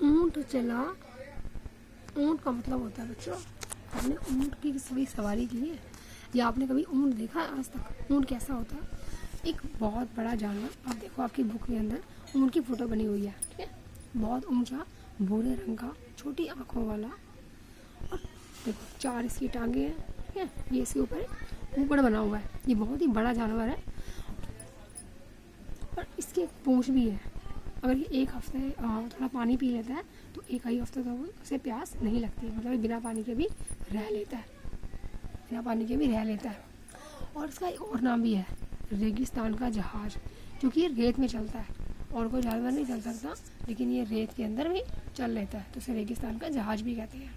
ऊंट चला। ऊंट का मतलब होता है बच्चों, आपने ऊंट की कभी सवारी की है या आपने कभी ऊंट देखा है आज तक? ऊंट कैसा होता है? एक बहुत बड़ा जानवर। आप देखो आपकी बुक के अंदर ऊंट की फोटो बनी हुई है, ठीक है। बहुत ऊंचा, भूरे रंग का, छोटी आंखों वाला, और देखो 4 इसकी टांगे हैं, ठीक है। ये इसके ऊपर बना हुआ है। ये बहुत ही बड़ा जानवर है और इसकी एक पूंछ भी है। अगर ये एक हफ्ते थोड़ा पानी पी लेता है तो एक ही हफ्ते तक उसे प्यास नहीं लगती, मतलब बिना पानी के भी रह लेता है, बिना पानी के भी रह लेता है। और इसका एक और नाम भी है, रेगिस्तान का जहाज, क्योंकि ये रेत में चलता है। और कोई जानवर नहीं चल सकता, लेकिन ये रेत के अंदर भी चल लेता है, तो उसे रेगिस्तान का जहाज भी कहते हैं।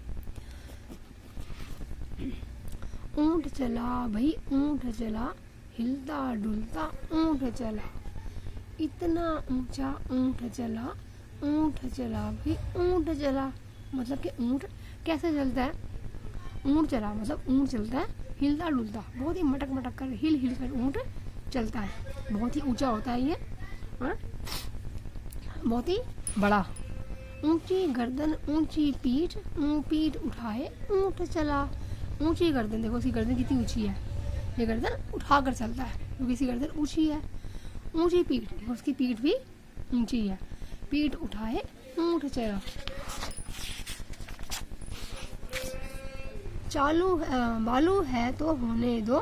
ऊंट चला भाई ऊंट चला, हिलता डुलता ऊंट चला, इतना ऊंचा ऊंट चला, ऊंट चला भाई ऊंट चला। मतलब कि ऊंट कैसे चलता है? ऊंट चला मतलब ऊंट चलता है हिलता डुलता, बहुत ही मटक मटक कर हिल कर ऊंट चलता है। बहुत ही ऊंचा होता है ये और बहुत ही बड़ा। ऊंची गर्दन ऊंची पीठ, पीठ उठाए ऊंट चला। ऊंची गर्दन, देखो इसकी गर्दन कितनी ऊंची है, ये गर्दन उठा कर चलता है क्योंकि इसकी गर्दन ऊंची है। ऊंची पीठ, देखो उसकी पीठ भी ऊंची है, पीठ उठाए ऊंट चला। बालू है तो होने दो,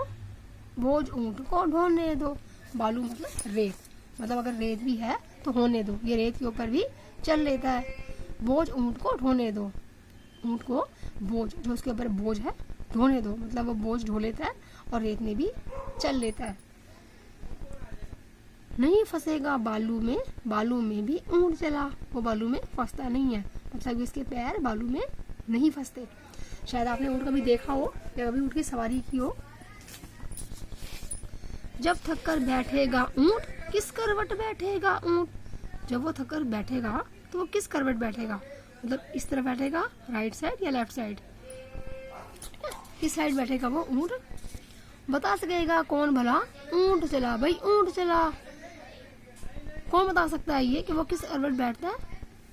बोझ ऊंट को ढोने दो। बालू मतलब रेत, मतलब अगर रेत भी है तो होने दो, ये रेत के ऊपर भी चल लेता है। बोझ ऊंट को ढोने दो, ऊंट को बोझ, जो उसके ऊपर बोझ है, ढोने दो, मतलब वो बोझ ढो लेता है और रेत में भी चल लेता है। नहीं फंसेगा बालू में भी ऊंट चला। वो बालू में फंसता नहीं है, मतलब इसके पैर बालू में नहीं फंसते। शायद आपने ऊंट कभी देखा हो या कभी ऊंट की सवारी की हो। जब थक कर बैठेगा ऊंट, किस करवट बैठेगा ऊंट। जब वो थक कर बैठेगा तो वो किस करवट बैठेगा, मतलब इस तरफ बैठेगा, राइट साइड या लेफ्ट साइड, किस साइड बैठेगा वो ऊंट। बता सकेगा कौन भला ऊंट चला भाई ऊंट चला। कौन बता सकता है ये कि वो किस करवट बैठता है?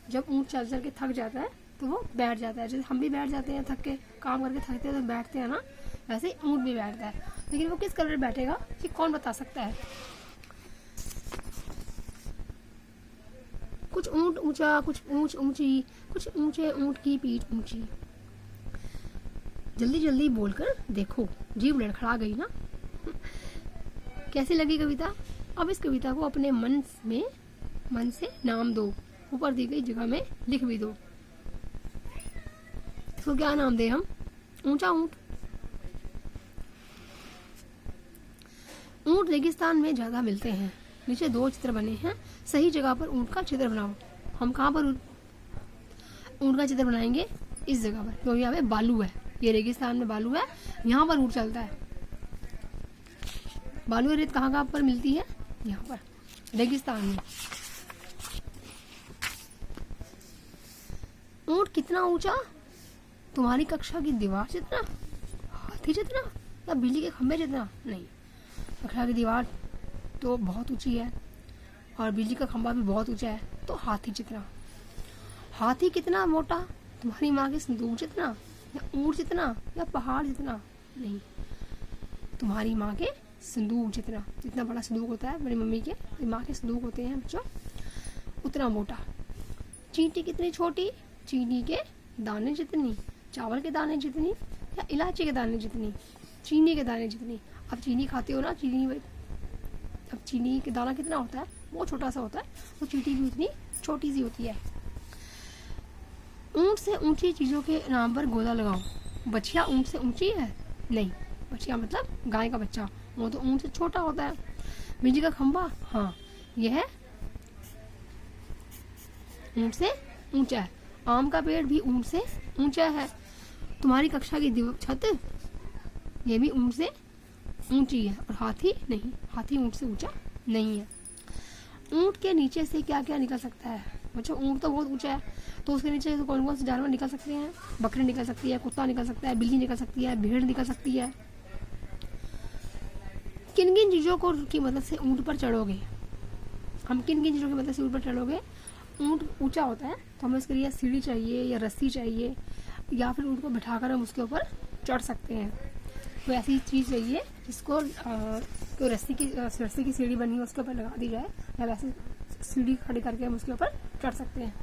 जब ऊंट चल चल के थक जाता है तो वो बैठ जाता है, जैसे हम भी बैठ जाते हैं थक के, काम करके थकते हैं तो बैठते हैं ना, वैसे ही ऊंट भी बैठता है। लेकिन वो किस करवट बैठेगा ये कौन बता सकता है? कुछ ऊंट ऊंचा, कुछ ऊंच ऊंची, कुछ ऊंचे ऊंट की पीठ ऊंची। जल्दी जल्दी बोलकर देखो, जीभ लड़खड़ा गई ना। कैसी लगी कविता? अब इस कविता को अपने मन से नाम दो, ऊपर दी गई जगह में लिख भी दो। इसको क्या नाम दे हम? ऊंचा ऊंट। ऊंट रेगिस्तान में ज्यादा मिलते हैं। नीचे 2 चित्र बने हैं, सही जगह पर ऊंट का चित्र बनाओ। हम कहाँ पर ऊंट का चित्र बनाएंगे? इस जगह पर, क्योंकि यहाँ पे बालू है, ये रेगिस्तान में बालू है, यहाँ पर ऊंट चलता है। बालू और रेत कहाँ कहाँ पर मिलती है? यहाँ पर रेगिस्तान में। ऊंट कितना ऊंचा? तुम्हारी कक्षा की दीवार जितना, हाथी जितना, या बिजली के खंभे जितना? नहीं, कक्षा की दीवार तो बहुत ऊंची है और बिजली का खंभा भी बहुत ऊंचा है, तो हाथी जितना। हाथी कितना मोटा? तुम्हारी माँ के संदूक जितना, या ऊंट जितना, या पहाड़ जितना? नहीं, तुम्हारी माँ के संदूक जितना। जितना बड़ा संदूक होता है मेरी मम्मी के, माँ के संदूक होते हैं बच्चों, उतना मोटा। चींटी कितनी छोटी? चीनी के दाने जितनी, चावल के दाने जितनी, या इलायची के दाने जितनी? चीनी के दाने जितनी। अब चीनी खाते हो ना, अब चीनी के दाना कितना होता है? वो छोटा सा होता है, तो चींटी भी उतनी छोटी सी होती है। ऊंट से ऊंची चीजों के नाम पर गोला लगाओ। बछिया ऊंट से ऊंची है? नहीं, बछिया मतलब गाय का बच्चा, वो तो ऊंट से छोटा होता है। बिजली का खंभा, हाँ यह है ऊंट से ऊंचा है। आम का पेड़ भी ऊंट से ऊंचा है। तुम्हारी कक्षा की छत, ये भी ऊंट से ऊंची है। और हाथी नहीं, हाथी ऊंट से ऊंचा नहीं है। ऊंट के नीचे से क्या क्या निकल सकता है? बच्चों ऊंट तो बहुत ऊंचा है, तो उसके नीचे से कौन कौन से जानवर निकल सकते हैं? बकरी निकल सकती है, कुत्ता निकल सकता है, बिल्ली निकल सकती है, भेड़ निकल सकती है। किन किन चीजों को की मदद से ऊंट पर चढ़ोगे? हम किन किन चीजों की मदद से ऊंट पर चढ़ोगे? ऊँट ऊंचा होता है तो हमें उसके लिए सीढ़ी चाहिए या रस्सी चाहिए, या फिर ऊँट को बिठाकर हम उसके ऊपर चढ़ सकते हैं। तो ऐसी चीज़ चाहिए जिसको तो रस्सी की सीढ़ी बनी है उसके ऊपर लगा दी जाए, या वैसे सीढ़ी खड़ी करके हम उसके ऊपर चढ़ सकते हैं।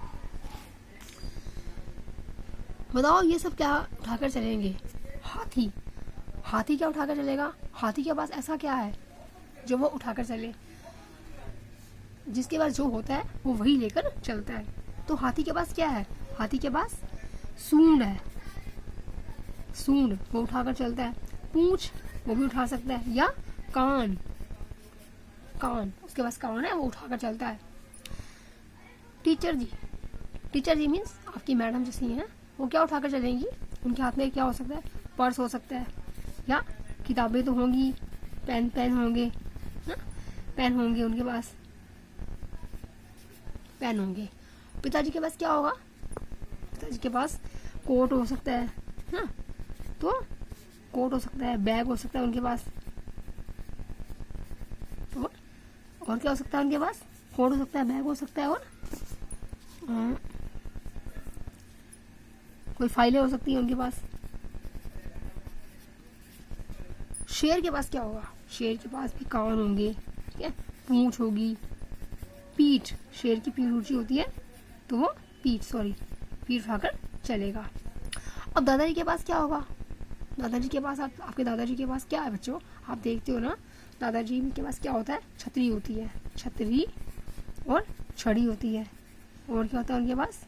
बताओ ये सब क्या उठाकर चलेंगे? हाथी। हाथी क्या उठाकर चलेगा? हाथी के पास ऐसा क्या है जो वो उठाकर चले? जिसके पास जो होता है वो वही लेकर चलता है। तो हाथी के पास क्या है? हाथी के पास सूंड है। सूंड वो उठाकर चलता है। पूंछ वो भी उठा सकता है, या कान, कान उसके पास कान है, वो उठाकर चलता है। टीचर जी, टीचर जी मीन्स आपकी मैडम जैसी हैं, वो क्या उठाकर चलेंगी? उनके हाथ में क्या हो सकता है? पर्स हो सकता है, या किताबें तो होंगी, पेन होंगे ना, पेन होंगे उनके पास, पेन होंगे। पिताजी के पास क्या होगा? पिताजी के पास कोट हो सकता है ना, तो कोट हो सकता है, बैग हो सकता है उनके पास, और क्या हो सकता है उनके पास? कोट हो सकता है, बैग हो सकता है, और कोई फाइलें हो सकती है उनके पास। शेर के पास क्या होगा? शेर के पास भी कान होंगे, ठीक है, पूंछ होगी, पीठ, शेर की पीठ ऊंची होती है तो वो पीठ उठाकर चलेगा। अब दादाजी के पास क्या होगा? दादाजी के पास आपके दादाजी के पास क्या है बच्चों? आप देखते हो ना, दादाजी के पास क्या होता है? छतरी होती है, छतरी और छड़ी होती है। और क्या होता है उनके पास?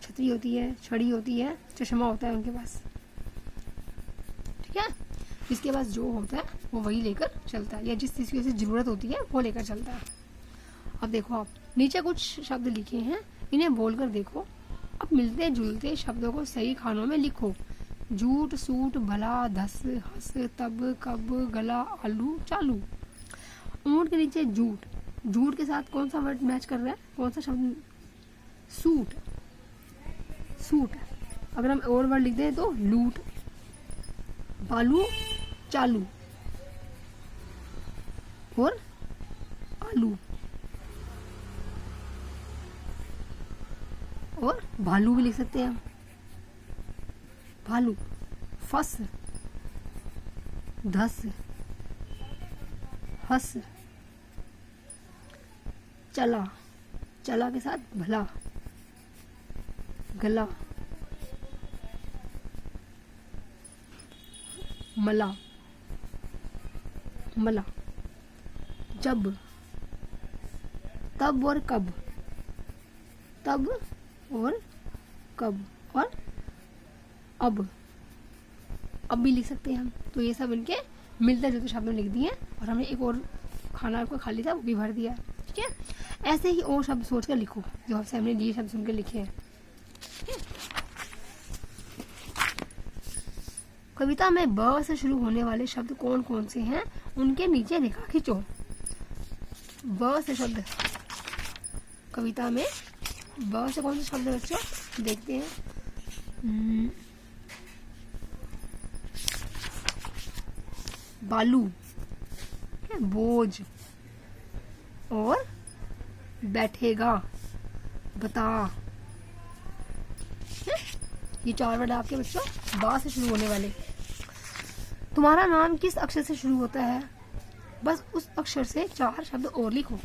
छतरी होती है, छड़ी होती है, चश्मा होता है उनके पास, ठीक है। जिसके पास जो होता है वो वही लेकर चलता है, या जिस चीज़ की उसे जरूरत होती है वो लेकर चलता है। अब देखो, आप नीचे कुछ शब्द लिखे हैं, इन्हें बोलकर देखो। अब मिलते जुलते शब्दों को सही खानों में लिखो। झूठ, सूट, भला, धस, हंस, तब, कब, गला, आलू, चालू। ऊंट के नीचे झूठ, झूठ के साथ कौन सा वर्ड मैच कर रहा है? कौन सा शब्द? Suit, suit. अगर हम और वर्ड लिख दें तो लूट, बालू, चालू, और आलू, और भालू भी लिख सकते हैं हम, भालू। फस, धस, हंस, चला, चला के साथ भला, गला, मला, मला। जब, तब और कब, तब और कब, और अब भी लिख सकते हैं हम। तो ये सब इनके मिलते जुलते शब्द लिख दिए, और हमने एक और खाना को खाली था वो भी भर दिया, ठीक है। ऐसे ही और शब्द सोच कर लिखो जो आपसे हमने ये शब्द सुनकर लिखे हैं, ठीक है। कविता में ब से शुरू होने वाले शब्द कौन कौन से हैं, उनके नीचे रेखा खींचो। ब से शब्द कविता में, ब से कौन से शब्द है बच्चों? देखते हैं। बालू, बोझ, और बैठेगा, बता। ये 4 वर्ड आपके बच्चों बा से शुरू होने वाले। तुम्हारा नाम किस अक्षर से शुरू होता है? बस उस अक्षर से 4 शब्द और लिखो।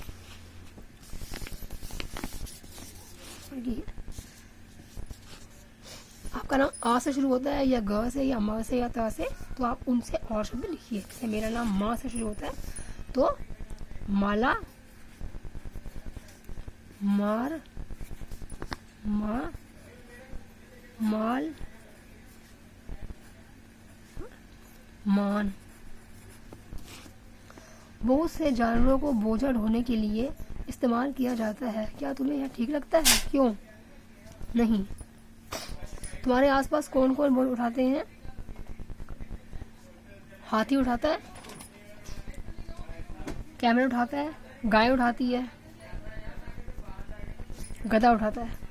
आपका नाम आ से शुरू होता है, या ग से, या म से, या त से, तो आप उनसे और शब्द लिखिए। जैसे मेरा नाम माँ से शुरू होता है तो माला, मार, माँ, माल, मान। बहुत से जानवरों को बोझा ढोने के लिए इस्तेमाल किया जाता है। क्या तुम्हें यह ठीक लगता है? क्यों नहीं? तुम्हारे आसपास कौन कौन बोझ उठाते हैं? हाथी उठाता है, कैमल उठाता है, गाय उठाती है, गधा उठाता है।